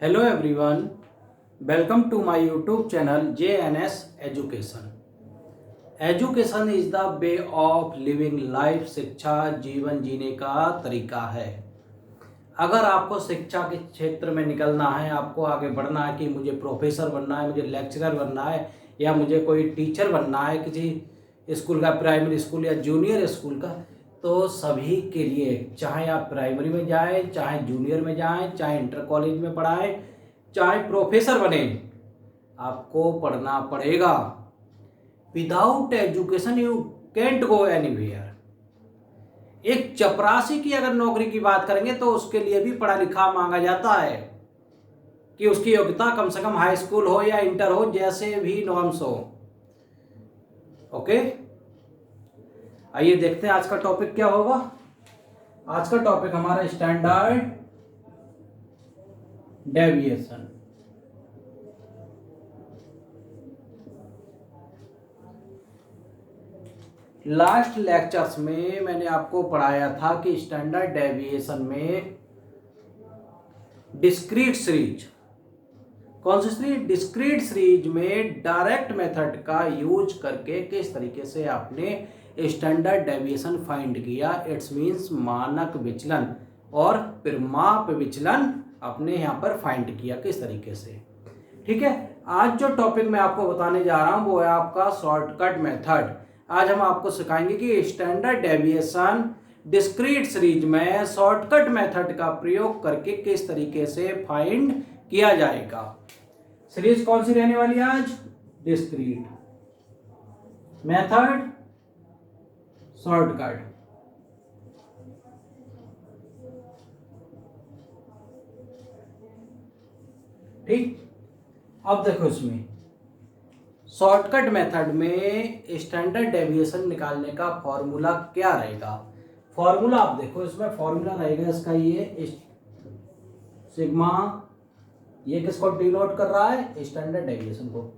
Hello everyone, welcome to my YouTube channel JNS Education. Education is the way of living life. शिक्षा जीवन जीने का तरीका है। अगर आपको शिक्षा के क्षेत्र में निकलना है, आपको आगे बढ़ना है कि मुझे प्रोफेसर बनना है, मुझे लेक्चरर बनना है या मुझे कोई टीचर बनना है किसी स्कूल का, प्राइमरी स्कूल या जूनियर स्कूल का, तो सभी के लिए, चाहे आप प्राइमरी में जाएं, चाहे जूनियर में जाएं, चाहे इंटर कॉलेज में पढ़ाएं, चाहे प्रोफेसर बने, आपको पढ़ना पड़ेगा। Without education you can't go anywhere. एक चपरासी की अगर नौकरी की बात करेंगे तो उसके लिए भी पढ़ा लिखा मांगा जाता है कि उसकी योग्यता कम से कम हाई स्कूल हो या इंटर हो, जैसे भी नॉर्म्स हो। ओके, आइए देखते हैं आज का टॉपिक क्या होगा। आज का टॉपिक हमारा स्टैंडर्ड डेविएशन। लास्ट लेक्चर्स में मैंने आपको पढ़ाया था कि स्टैंडर्ड डेविएशन में डिस्क्रीट सीरीज, कौन सी सीरीज? डिस्क्रीट सीरीज में डायरेक्ट मेथड का यूज करके किस तरीके से आपने स्टैंडर्ड डेविएशन फाइंड किया। इट्स मींस मानक विचलन और फिर माप विचलन आपने यहाँ पर फाइंड किया किस तरीके से। ठीक है, आज जो टॉपिक मैं आपको बताने जा रहा हूँ वो है आपका शॉर्टकट मेथड। आज हम आपको सिखाएंगे कि स्टैंडर्ड डेविएशन डिस्क्रीट सीरीज में शॉर्टकट मेथड का प्रयोग करके किस तरीके से फाइंड किया जाएगा। सीरीज कौन सी रहने वाली है आज? Discrete method shortcut. ठीक, अब देखो इसमें शॉर्टकट मेथड में स्टैंडर्ड डेविएशन निकालने का फॉर्मूला क्या रहेगा। फॉर्मूला आप देखो, इसमें फॉर्मूला रहेगा इसका ये सिग्मा, ये किसको डिनोट कर रहा है? स्टैंडर्ड डेविएशन को।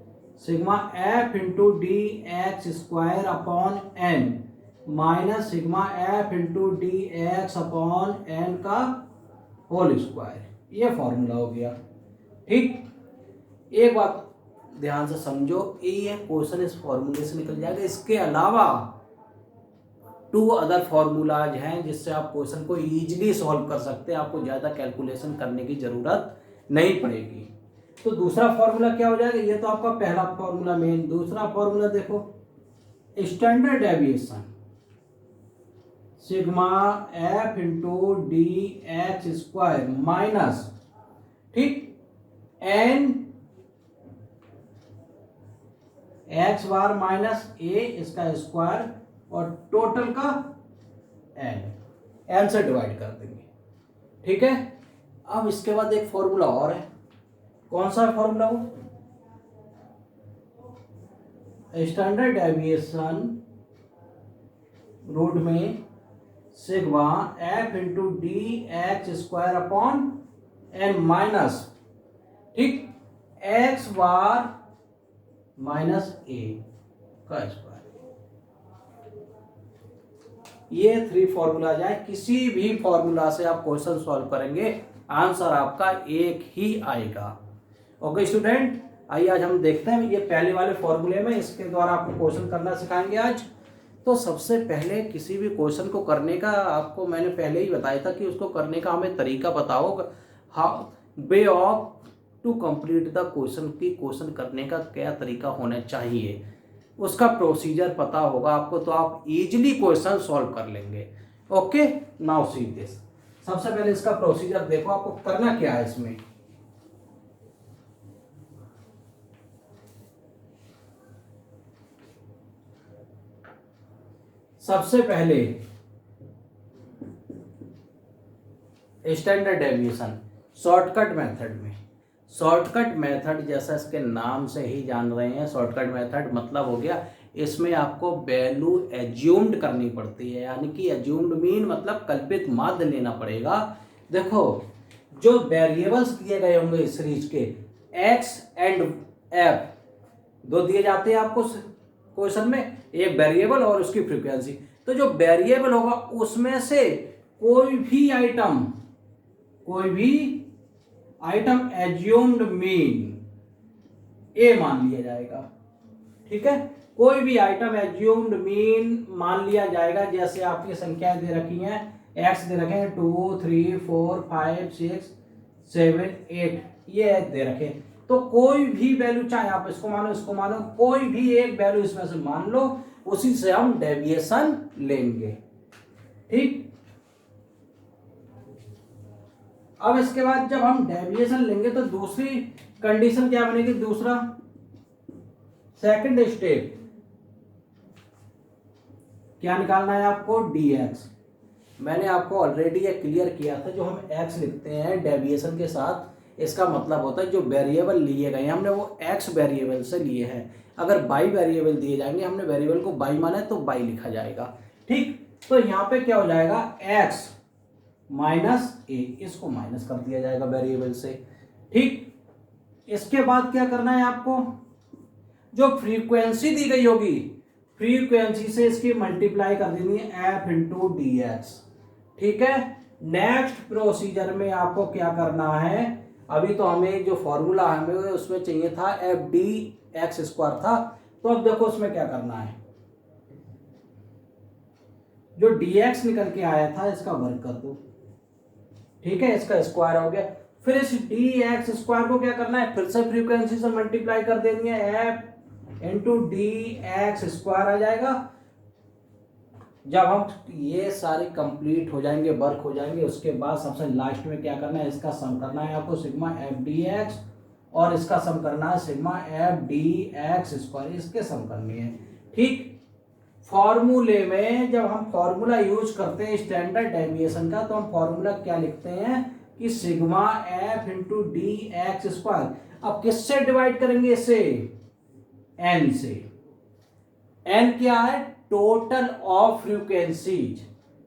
Sigma F into D x square upon n minus sigma F into D x upon n का होल स्क्वायर, ये फॉर्मूला हो गया। ठीक, एक बात ध्यान से समझो, ये क्वेश्चन इस फॉर्मूले से निकल जाएगा। इसके अलावा 2 अदर फॉर्मूलाज हैं जिससे आप क्वेश्चन को इजीली सॉल्व कर सकते हैं। आपको ज़्यादा कैलकुलेशन करने की ज़रूरत नहीं पड़ेगी। तो दूसरा फॉर्मूला क्या हो जाएगा? ये तो आपका पहला फॉर्मूला मेन। दूसरा फॉर्मूला देखो, standard deviation sigma F into D x square minus, ठीक, एन एक्स बार माइनस ए इसका स्क्वायर और टोटल का एन से डिवाइड कर देंगे। ठीक है, अब इसके बाद एक फॉर्मूला और है। कौन सा फॉर्मूला हो? स्टैंडर्ड डेविएशन रूट में sigma F into D x square upon n minus, ठीक, एक्स बार माइनस ए का स्क्वायर। ये 3 फॉर्मूला जाए, किसी भी फॉर्मूला से आप क्वेश्चन सॉल्व करेंगे, आंसर आपका एक ही आएगा। ओके स्टूडेंट, आइए आज हम देखते हैं ये पहले वाले फॉर्मूले में, इसके द्वारा आपको क्वेश्चन करना सिखाएंगे आज। तो सबसे पहले किसी भी क्वेश्चन को करने का आपको मैंने पहले ही बताया था कि उसको करने का हमें तरीका बताओ, how way of to complete the question की क्वेश्चन करने का क्या तरीका होना चाहिए, उसका प्रोसीजर पता होगा आपको, तो आप इजीली क्वेश्चन सॉल्व कर लेंगे। Okay, now see this. सबसे पहले इसका प्रोसीजर देखो, आपको करना क्या है इसमें। सबसे पहले स्टैंडर्ड डेविएशन शॉर्टकट मेथड में, शॉर्टकट मेथड जैसा इसके नाम से ही जान रहे हैं, शॉर्टकट मेथड मतलब हो गया इसमें आपको वैल्यू एज्यूम्ड करनी पड़ती है, यानी कि एज्यूम्ड मीन मतलब कल्पित माध्य लेना पड़ेगा। देखो, जो वेरिएबल्स दिए गए होंगे इस सीरीज के, एक्स एंड एफ, 2 दिए जाते हैं आपको क्वेश्चन में, एक वेरिएबल और उसकी फ्रीक्वेंसी। तो जो वेरिएबल होगा उसमें से कोई भी आइटम एज्यूम्ड मीन ए मान लिया जाएगा। ठीक है, कोई भी आइटम एज्यूम्ड मीन मान लिया जाएगा। जैसे आपकी संख्याएं दे रखी हैं, एक्स दे रखे हैं 2 3 4 5 6 7 8, ये दे रखे, तो कोई भी वैल्यू, चाहे आप इसको मानो, कोई भी एक वैल्यू इसमें से मान लो, उसी से हम डेविएशन लेंगे। ठीक, अब इसके बाद जब हम डेविएशन लेंगे तो दूसरी कंडीशन क्या बनेगी, दूसरा सेकंड स्टेप क्या निकालना है आपको, dx। मैंने आपको ऑलरेडी ये क्लियर किया था, जो हम x लिखते हैं डेविएशन के साथ, इसका मतलब होता है जो वेरिएबल लिए गए हमने वो x वेरिएबल से लिए हैं। अगर y वेरिएबल दिए जाएंगे, हमने वेरिएबल को y माना है तो y लिखा जाएगा। ठीक, तो यहाँ पे क्या हो जाएगा, x माइनस ए, इसको माइनस कर दिया जाएगा वेरिएबल से। ठीक, इसके बाद क्या करना है आपको, जो फ्रीक्वेंसी दी गई होगी, फ्रीक्वेंसी से इसकी मल्टीप्लाई कर देनी है f इंटू डी एक्स। ठीक है, नेक्स्ट प्रोसीजर में आपको क्या करना है, अभी तो हमें जो फॉर्मूला हमें उसमें चाहिए था एफ डी एक्स स्क्वायर था, तो अब देखो उसमें क्या करना है, जो डी एक्स निकल के आया था इसका वर्ग कर दो। ठीक है, इसका स्क्वायर हो गया, फिर इस डी एक्स स्क्वायर को क्या करना है, फिर से फ्रीक्वेंसी से मल्टीप्लाई कर देनी है, F into D x square आ जाएगा। जब हम ये सारे कंप्लीट हो जाएंगे, वर्क हो जाएंगे, उसके बाद सबसे लास्ट में क्या करना है, इसका सम करना है आपको सिग्मा एफ डी एक्स, और इसका सम करना है sigma F D x square, इसके सम करनी है। ठीक, फॉर्मूले में जब हम फॉर्मूला यूज करते हैं स्टैंडर्ड डेविएशन का, तो हम फॉर्मूला क्या लिखते हैं कि sigma F into D x square. अब किससे डिवाइड करेंगे, इसे एन से। एन क्या है, टोटल ऑफ फ्रीक्वेंसीज,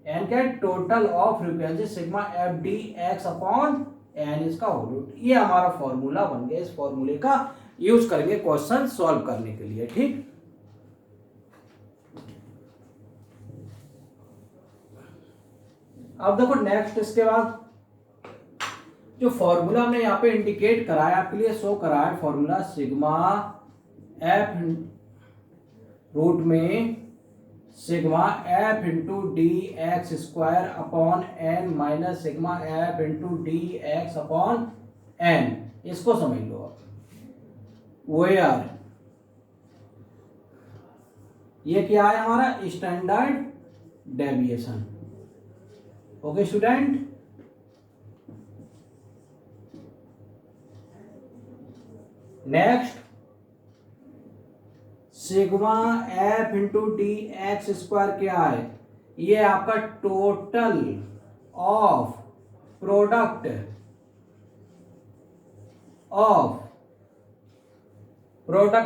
एन क्या है, total of frequency, sigma F D x upon n, इसका होल रूट। ये हमारा फॉर्मूला बन गया, इस फॉर्मूले का यूज करेंगे क्वेश्चन सॉल्व करने के लिए। ठीक, अब देखो नेक्स्ट, इसके बाद जो फॉर्मूला हमने यहाँ पे इंडिकेट कराया आपके लिए, शो कराया फॉर्मूला सिग्मा एफ रूट में sigma F into D x square upon n minus sigma F into D x upon n, इसको समझ लो आप। वेयर ये क्या है हमारा, standard deviation. Okay student, next sigma F into D x square क्या है, ये आपका total of product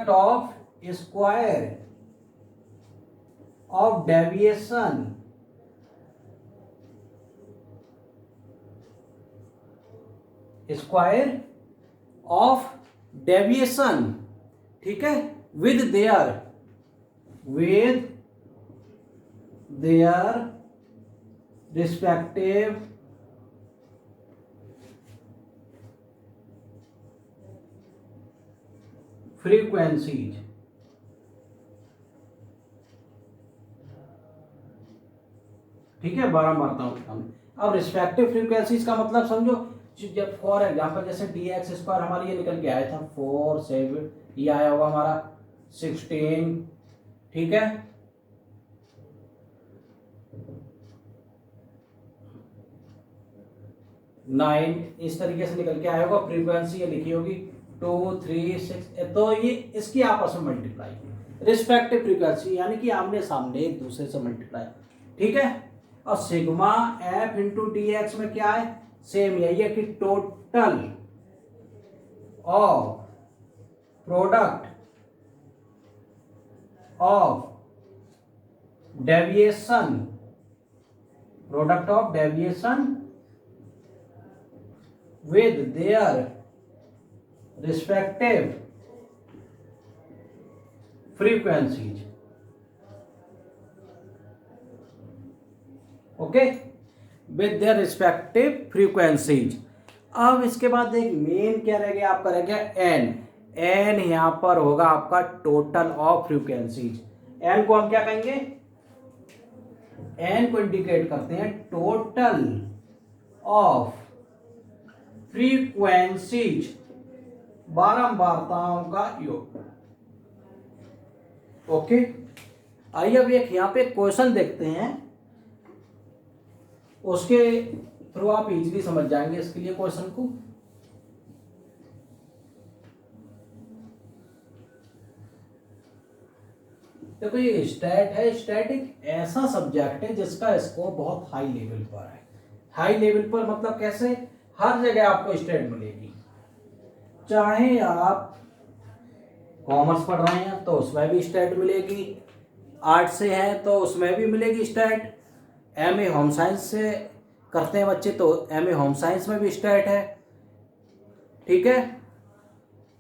of square of deviation square of deviation. ठीक है, with their respective frequencies। ठीक है, 12 मारता हूं। अब रिस्पेक्टिव फ्रीक्वेंसीज का मतलब समझो, जब फॉर एग्जाम्पल जैसे डी एक्स स्क्वायर हमारी ये निकल के आया था 4 7, ये आया होगा हमारा 16। ठीक है, नाइन, इस तरीके से निकल के आया होगा। फ्रीक्वेंसी ये लिखी होगी 2 3 6, तो ये इसकी आपस में मल्टीप्लाई, रिस्पेक्टिव फ्रीक्वेंसी यानी कि आमने सामने एक दूसरे से मल्टीप्लाई। ठीक है, और sigma F into D x में क्या है, सेम यही है कि total of product of deviation with their respective frequencies। okay, with their respective frequencies। अब इसके बाद एक मेन क्या रह गया आपका, रह गया एन। एन यहाँ पर होगा आपका टोटल ऑफ फ्रीक्वेंसीज। एन को हम क्या कहेंगे, एन को इंडिकेट करते हैं टोटल ऑफ फ्रीक्वेंसीज, बारंबारताओं का योग। ओके, आइए अब एक यहां पे क्वेश्चन देखते हैं, उसके थ्रू आप इजीली समझ जाएंगे इसके लिए क्वेश्चन को। देखो ये स्टैट है, स्टैट एक ऐसा सब्जेक्ट है जिसका स्कोप बहुत हाई लेवल पर है। हाई लेवल पर मतलब कैसे, हर जगह आपको स्टैट मिलेगी। चाहे आप कॉमर्स पढ़ रहे हैं तो उसमें भी स्टैट मिलेगी, आर्ट से हैं तो उसमें भी मिलेगी स्टैट, एमए होम साइंस से करते हैं बच्चे तो एमए होम साइंस में भी स्टैट है। ठीक है,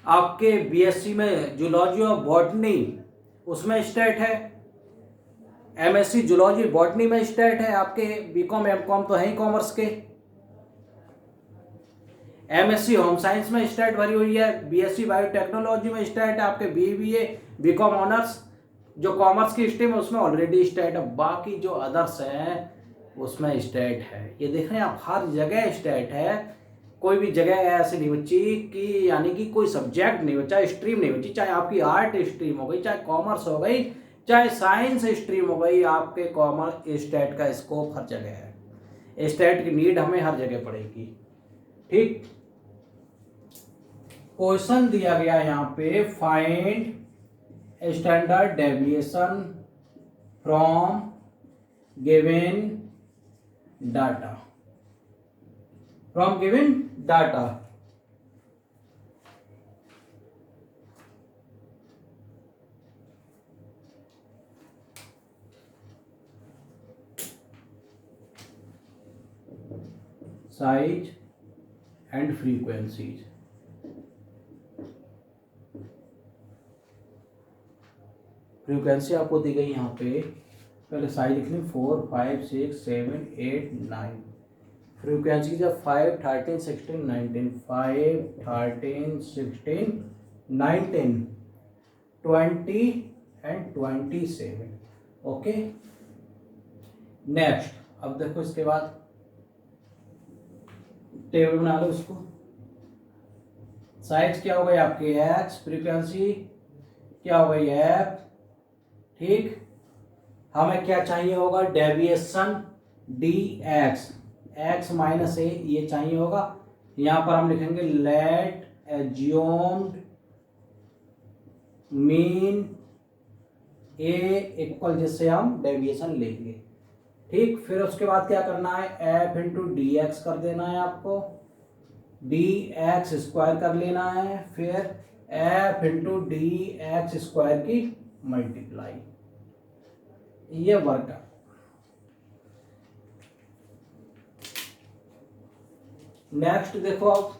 आपके बीएससी में जूलॉजी और बॉटनी उसमें स्टैट है, एमएससी जूलॉजी बॉटनी में स्टैट है, आपके बीकॉम एमकॉम तो है ही कॉमर्स के। एमएससी होम साइंस में स्टैट भरी हुई है, बीएससी बायोटेक्नोलॉजी में स्टैट है, आपके बीबीए बीकॉम ऑनर्स जो कॉमर्स की स्ट्रीम है उसमें ऑलरेडी स्टैट है, बाकी जो अदर्स हैं उसमें स्टैट है। ये देख रहे हैं आप, हर जगह स्टैट है। कोई भी जगह ऐसी नहीं बची कि यानी कि कोई सब्जेक्ट नहीं बचा, स्ट्रीम नहीं बची, चाहे आपकी आर्ट स्ट्रीम हो गई, चाहे कॉमर्स हो गई, चाहे साइंस स्ट्रीम हो गई, आपके कॉमर्स स्टैट का स्कोप हर जगह है। स्टैट की नीड हमें हर जगह पड़ेगी। ठीक, क्वेश्चन दिया गया यहाँ पे, find standard deviation from given data, from given data. Size and frequencies. Frequency आपको दी गई यहाँ पे, पहले साइज लिख लें 4 5 6 7 8 9। फ्रीक्वेंसी जब 5 13 16 19, 5 13 16 19 20 एंड 27। ओके, नेक्स्ट अब देखो इसके बाद टेबल बना लो उसको। साइज क्या हो गई आपकी एक्स, फ्रीक्वेंसी क्या हो गई एफ। ठीक, हमें क्या चाहिए होगा, deviation D X, X minus A ये चाहिए होगा। यहां पर हम लिखेंगे let assumed mean A equal, जिससे हम डेविएशन लेंगे। ठीक, फिर उसके बाद क्या करना है, एफ इंटू डी एक्स कर देना है आपको, डी एक्स स्क्वायर कर लेना है, फिर f into D x square की मल्टीप्लाई, ये वर्क है। नेक्स्ट देखो आप,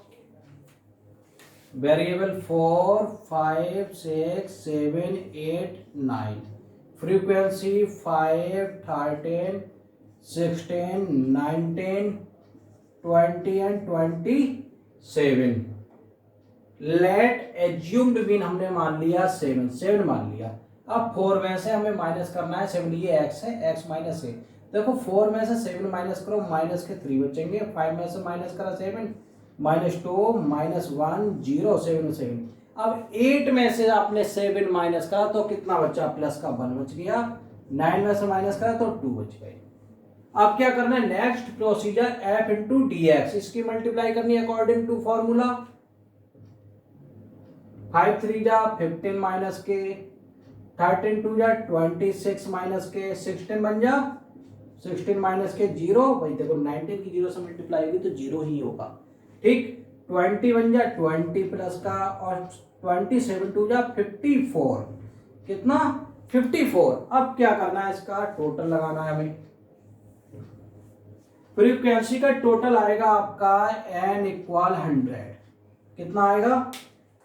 variable 4 5 6 7 8 9, frequency 5 13 16 19 20 and 27। Let assumed mean हमने मान लिया 7 मान लिया। अब 4 में से हमें माइनस करना है 7, ये एक्स है, एक्स माइनस है। देखो 4 में से 7 माइनस करो, माइनस के 3 बचेंगे। 5 में से माइनस करा 7, -2 -1 0 7 7। अब 8 में से आपने 7 माइनस करा तो कितना बचा, प्लस का 1 बच गया। 9 में से माइनस करा तो 2 बच गए। अब क्या करना है, next procedure F into D x, इसकी मल्टीप्लाई करनी है अकॉर्डिंग टू फॉर्मूला। 5 3 जा 15 माइनस के, 13 2 जा 26 माइनस के, 16 बन जा 16 माइनस के 0। भाई देखो 19 की 0 से मल्टीप्लाई होगी तो 0 ही होगा। ठीक, 20 बन जा 20 प्लस का, और 27 2 जा 54, कितना 54। अब क्या करना है, इसका टोटल लगाना है हमें। फ्रीक्वेंसी का टोटल आएगा आपका n इक्वल 100, कितना आएगा,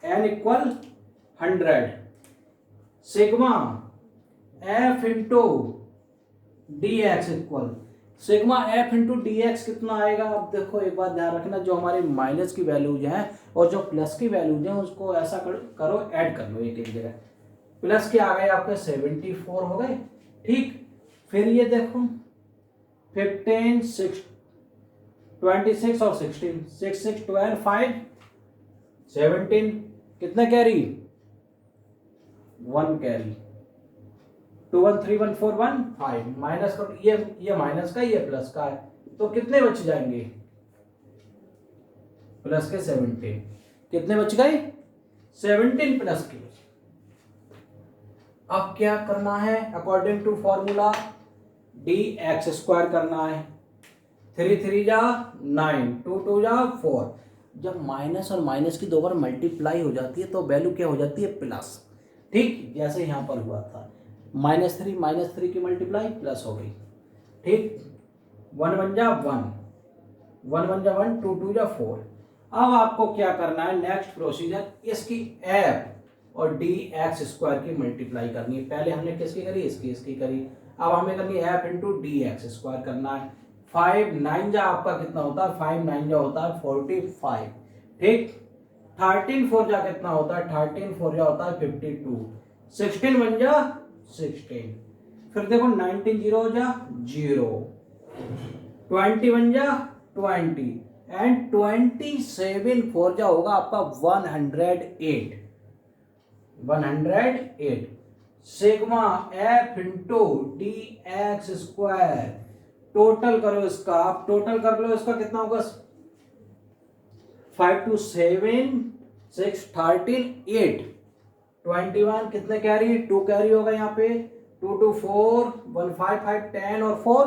n equal 100, sigma f into D x equal, sigma F into D x कितना आएगा। अब देखो एक बात ध्यान रखना, जो हमारे माइनस की वैल्यूज हैं और जो प्लस की वैल्यूज हैं उसको ऐसा करो ऐड कर लो एक एक जगह। प्लस के आ गए आपके 74 हो गए, ठीक। फिर ये देखो 15 6 26 और 16, 6 6 12 5 17, कितने कैरी 1 कैरी, 2 1 3 1 4 1 5, माइनस का ये माइनस का ये प्लस का है, तो कितने बच जाएंगे प्लस के 17, कितने बच गए 17 प्लस के। अब क्या करना है, according to formula d x square करना है। 3 3 जा 9, 2 2 जा 4। जब माइनस और माइनस की दो बार मल्टीप्लाई हो जाती है तो वैल्यू क्या हो जाती है प्लस, ठीक। जैसे यहाँ पर हुआ था -3 की मल्टीप्लाई प्लस हो गई, ठीक। 1 1 जा 1, 1 1 जा 1, 2 2 जा 4। अब आपको क्या करना है, नेक्स्ट प्रोसीजर, इसकी एफ और डी एक्स स्क्वायर की मल्टीप्लाई करनी है। पहले हमने किसकी करी, इसकी करी। अब हमें करनी है F into D x square करना है। 5 9 जा आपका कितना होता है, 5 9 जा होता है 45, ठीक। 13 4 जा कितना होता है, 13 4 जा होता है 52, 16 1 जा 16। फिर देखो 19 0 जा 0, 21 जा 20 एंड 27 4 जा होगा आपका 108। Sigma F into D x square, total करो इसका, आप टोटल कर लो इसका कितना होगा, 5 2 7 6 13 8, 21 कितने कैरी 2 कैरी होगा यहाँ पे, 2 2 4 1 5 5 10 और 4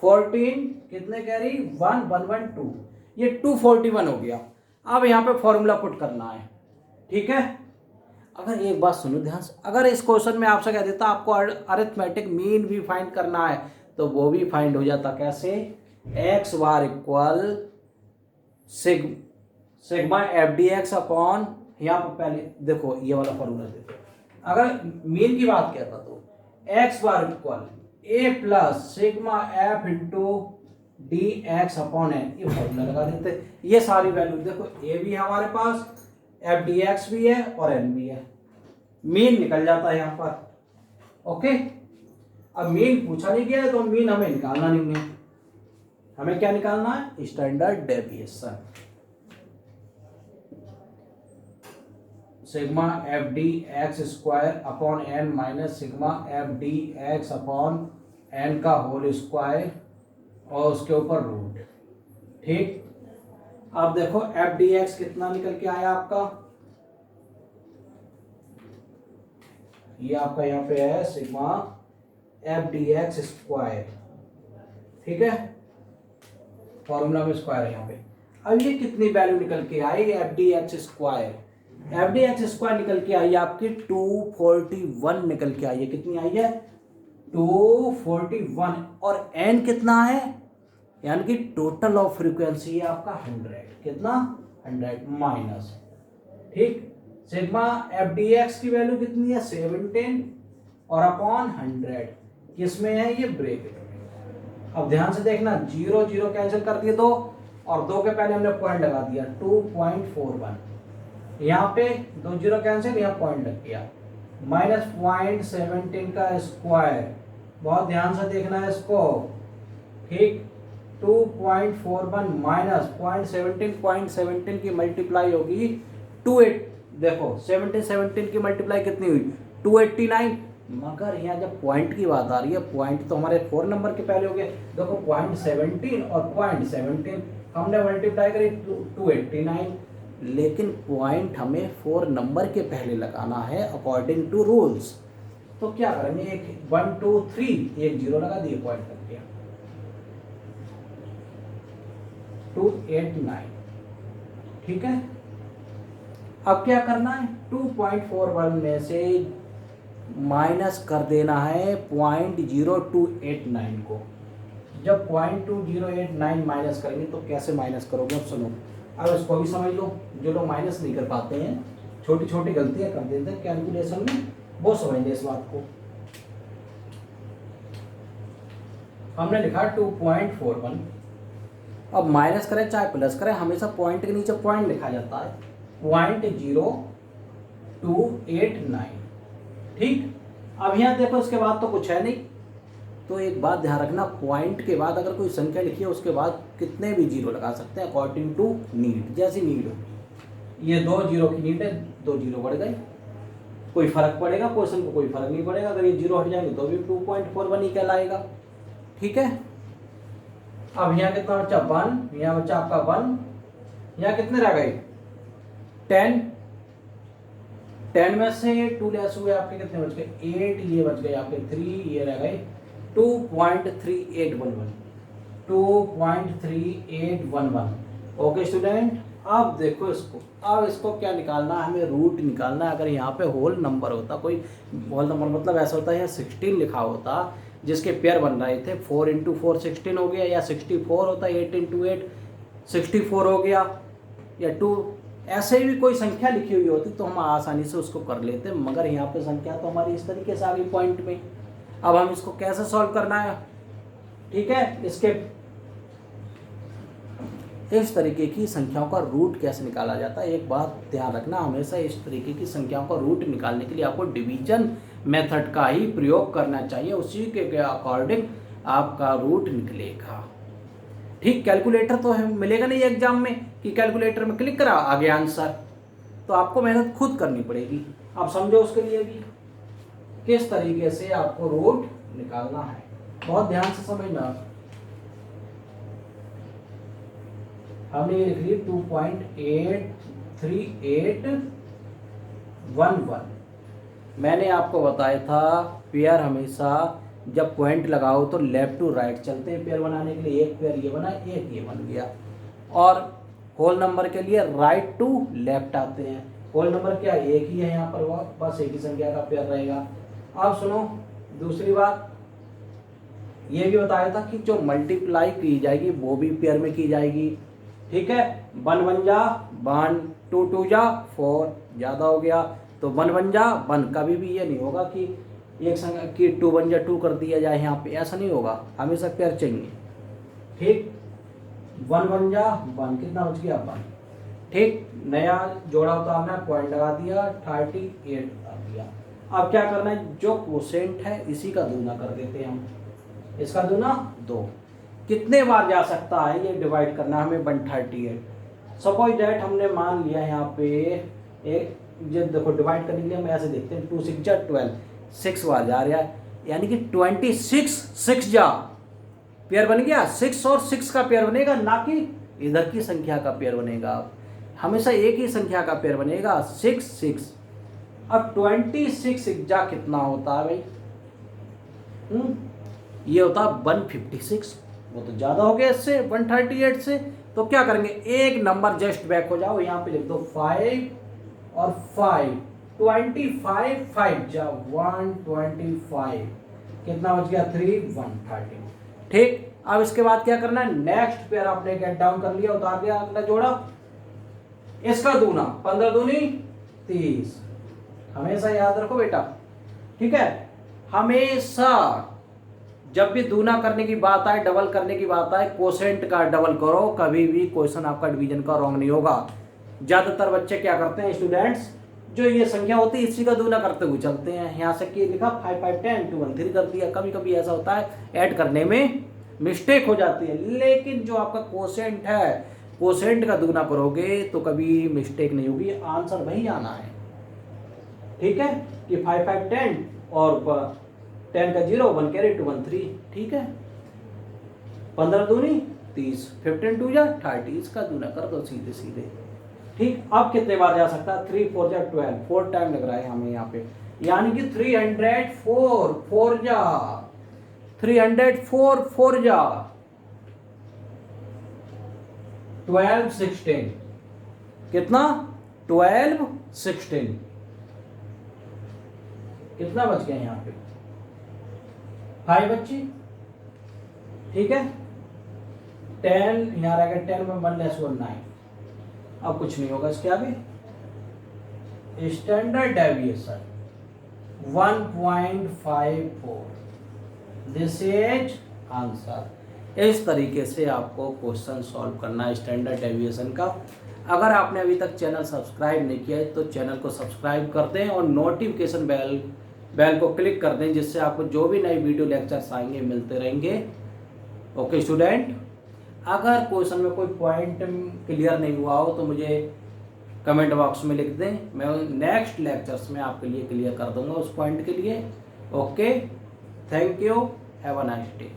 14, कितने कैरी 1 1 1 2, ये 241 हो गया। अब यहाँ पे फॉर्मूला पुट करना है, ठीक है। अगर एक बात सुनो ध्यान से, अगर इस क्वेश्चन में आपसे कह देता आपको अरिथमेटिक मीन भी फाइंड करना है तो वो भी फाइंड हो जाता, कैसे, X bar equal sigma F D x upon, यहाँ पर पहले देखो ये वाला फॉर्मूला देखो, अगर मीन की बात कहता तो X bar equal A plus sigma F into D x upon N, ये फॉर्मूला लगा देते। ये सारी वैल्यू देखो, ए भी है हमारे पास, एफ डी एक्स भी है और एन भी है, मीन निकल जाता है यहाँ पर, ओके। अब मीन पूछा नहीं गया है तो मीन हमें निकालना नहीं है, हमें क्या निकालना है, standard deviation. Sigma F D x square upon n minus sigma F D x upon n का होल स्क्वायर और उसके ऊपर रूट, ठीक। अब देखो एफ डी एक्स कितना निकल के आया आपका, ये आपका यहाँ पे है sigma F D x square, ठीक है, फॉर्मूला में स्क्वायर है यहाँ पे। अब ये कितनी वैल्यू निकल के आई, F D x square, F D x square निकल के आई आपकी 241 निकल के आई है, कितनी आई है 241, और एन कितना है, यानी कि टोटल ऑफ फ्रीक्वेंसी है आपका 100, कितना 100 माइनस, ठीक। सिग्मा एफ डी एक्स की वैल्यू कितनी है 17 और अपॉन 100, किसमें है ये ब्रैकेट में। अब ध्यान से देखना, 0 0 कैंसिल कर दिए दो, और 2 के पहले हमने पॉइंट लगा दिया 2.41, यहाँ पे 2 0 कैंसिल, यहाँ पॉइंट लग गया, माइनस 0.17 का स्क्वायर, बहुत ध्यान से देखना है इसको, ठीक। 2.41 माइनस 0.17 की मल्टीप्लाई होगी 28, देखो 17 की मल्टीप्लाई कितनी हुई 289, मगर यहाँ जब पॉइंट की बात आ रही है, पॉइंट तो हमारे 4 नंबर के पहले हो गए, देखो 0.17 और 0.17 हमने मल्टीप्लाई करी 289, लेकिन पॉइंट हमें 4 नंबर के पहले लगाना है अकॉर्डिंग टू रूल्स। तो क्या करेंगे, एक 1 2 3 एक 0 लगा दिए, पॉइंट लग गया 289, ठीक है। अब क्या करना है, 2.41 में से माइनस कर देना है 0.0289 को। जब 0.2089 माइनस करेंगे तो कैसे माइनस करोगे, अब सुनो, अब इसको भी समझ लो। जो लोग माइनस नहीं कर पाते हैं, छोटी छोटी गलतियां कर देते हैं कैलकुलेशन में, वो समझ लें इस बात को। हमने लिखा 2.41। अब माइनस करें चाहे प्लस करें, हमेशा पॉइंट के नीचे पॉइंट लिखा जाता है, 0.0289। ठीक, अब यहाँ देखो इसके बाद तो कुछ है नहीं, तो एक बात ध्यान रखना, पॉइंट के बाद अगर कोई संख्या लिखी है उसके बाद कितने भी जीरो लगा सकते हैं अकॉर्डिंग टू नीड, जैसी नीड होगी। ये 2 जीरो की नीड है, 2 जीरो बढ़ गए, कोई फर्क पड़ेगा क्वेश्चन को, कोई फर्क नहीं पड़ेगा, अगर ये जीरो हट जाएंगे तो भी 2.41 ही कहलाएगा। ठीक है, अब यहाँ कितना बच्चा 1, यहाँ बच्चा आपका 1, यहाँ कितने रह गए 10, 10 में से 2 लेस हुए आपके कितने बच गए 8, ये बच गए आपके 3, ये रह गए 2.3811, 2.3811। ओके स्टूडेंट, अब देखो इसको, अब इसको क्या निकालना है, हमें रूट निकालना है। अगर यहाँ पे होल नंबर होता, कोई होल नंबर मतलब ऐसा होता है यहाँ 16 लिखा होता जिसके पेयर बन रहे थे, 4 × 4 16 हो गया, या 64 होता 8 × 8 64 हो गया, या 2 ऐसे भी कोई संख्या लिखी हुई होती तो हम आसानी से उसको कर लेते, मगर यहाँ पे संख्या तो हमारी इस तरीके से आ गई पॉइंट में। अब हम इसको कैसे सॉल्व करना है, ठीक है, इसके इस तरीके की संख्याओं का रूट कैसे निकाला जाता है, एक बात ध्यान रखना, हमेशा इस तरीके की संख्याओं का रूट निकालने के लिए आपको डिवीजन मेथड का ही प्रयोग करना चाहिए, उसी के अकॉर्डिंग आपका रूट निकलेगा। ठीक, कैलकुलेटर तो है मिलेगा नहीं एग्जाम में कि कैलकुलेटर में क्लिक करा आ गया आंसर, तो आपको मेहनत खुद करनी पड़ेगी। आप समझो उसके लिए भी किस तरीके से आपको रूट निकालना है, बहुत ध्यान से समझना। हमने ये लिख ली 2.83811। मैंने आपको बताया था पेयर हमेशा जब पॉइंट लगाओ तो लेफ्ट टू राइट चलते हैं पेयर बनाने के लिए, एक पेयर ये बना, एक ये बन गया, और होल नंबर के लिए राइट टू लेफ्ट आते हैं। होल नंबर क्या एक ही है यहाँ पर, वो बस एक ही संख्या का पेयर रहेगा। अब सुनो दूसरी बात, ये भी बताया था कि जो मल्टीप्लाई की जाएगी वो भी पेयर में की जाएगी। ठीक है, 1 1 जा 1, 2 2 जा 4, ज़्यादा हो गया तो 1 1 जा 1, कभी भी ये नहीं होगा कि एक संख्या की 2 1 जा 2 कर दिया जाए, यहाँ पे ऐसा नहीं होगा, हमेशा पेयर चाहिए। ठीक, 1 1 जा 1, कितना बच गया 1। ठीक, नया जोड़ा होता हमने पॉइंट लगा दिया, 38 कर दिया। अब क्या करना है, जो कोसेंट है इसी का दूना कर देते हैं हम, इसका दूना 2। कितने बार जा सकता है ये डिवाइड करना हमें 138। सपोज दैट हमने मान लिया यहाँ पे एक, ये देखो डिवाइड करने के लिए हम ऐसे देखते हैं, 2 6 जा 12, 6 बार जा रहा है, यानी कि 26 6 जा पेयर बन गया, 6 और 6 का पेयर बनेगा, ना कि इधर की संख्या का पेयर बनेगा, हमेशा एक ही संख्या का पेयर बनेगा 6 6। अब 26 जा कितना होता है भाई, ये होता है 156, वो तो ज़्यादा हो गया इससे 138 से। तो क्या करेंगे, एक नंबर जस्ट बैक हो जाओ, यहाँ पे लिख दो 5 और 5, 25 5 जा 125, कितना बच गया 3 130। ठीक, अब इसके बाद क्या करना है, नेक्स्ट पेयर आपने गेट डाउन कर लिया, उतार दिया अगला जोड़ा, इसका दूना 15 दूनी 30, हमेशा याद रखो बेटा। ठीक है, हमेशा जब भी दूना करने की बात आए, डबल करने की बात आए, कोसेंट का डबल करो, कभी भी क्वेश्चन आपका डिवीजन का रॉन्ग नहीं होगा। ज्यादातर बच्चे क्या करते हैं स्टूडेंट्स, जो ये संख्या होती है इसी का दूना करते हुए चलते हैं, यहाँ से की लिखा 5 5 10 2 1 3 कर दिया, कभी कभी ऐसा होता है ऐड करने में मिस्टेक हो जाती है, लेकिन जो आपका कोसेंट है, कोसेंट का दूना करोगे तो कभी मिस्टेक नहीं होगी, आंसर वही आना है। ठीक है, कि 5 5 10 और 10 का 0 1 कैरी 2 1 3। ठीक है, 15 दूनी 30, 15 2 जा 30, इसका दूना कर दो सीधे सीधे। ठीक, अब कितने बार जा सकता है, 3 4 जा 12, 4 टाइम लग रहा है हमें यहाँ पे, यानी कि 304 4 जा 304 4 जा 12 16, कितना 12 16, कितना बच गया यहाँ पे 5 बच्चे। ठीक है, 10 यहाँ रहेगा, 10 में 1 लेस 1 9, अब कुछ नहीं होगा इसके आगे, standard deviation 1.54, this is answer. इस तरीके से आपको क्वेश्चन सॉल्व करना है स्टैंडर्ड डेविएशन का। अगर आपने अभी तक चैनल सब्सक्राइब नहीं किया है तो चैनल को सब्सक्राइब कर दें और नोटिफिकेशन बेल को क्लिक कर दें, जिससे आपको जो भी नई वीडियो लेक्चर्स आएंगे मिलते रहेंगे। ओके स्टूडेंट, अगर क्वेश्चन में कोई पॉइंट क्लियर नहीं हुआ हो तो मुझे कमेंट बॉक्स में लिख दें, मैं नेक्स्ट लेक्चर्स में आपके लिए क्लियर कर दूंगा उस पॉइंट के लिए। Okay, thank you, have a nice day.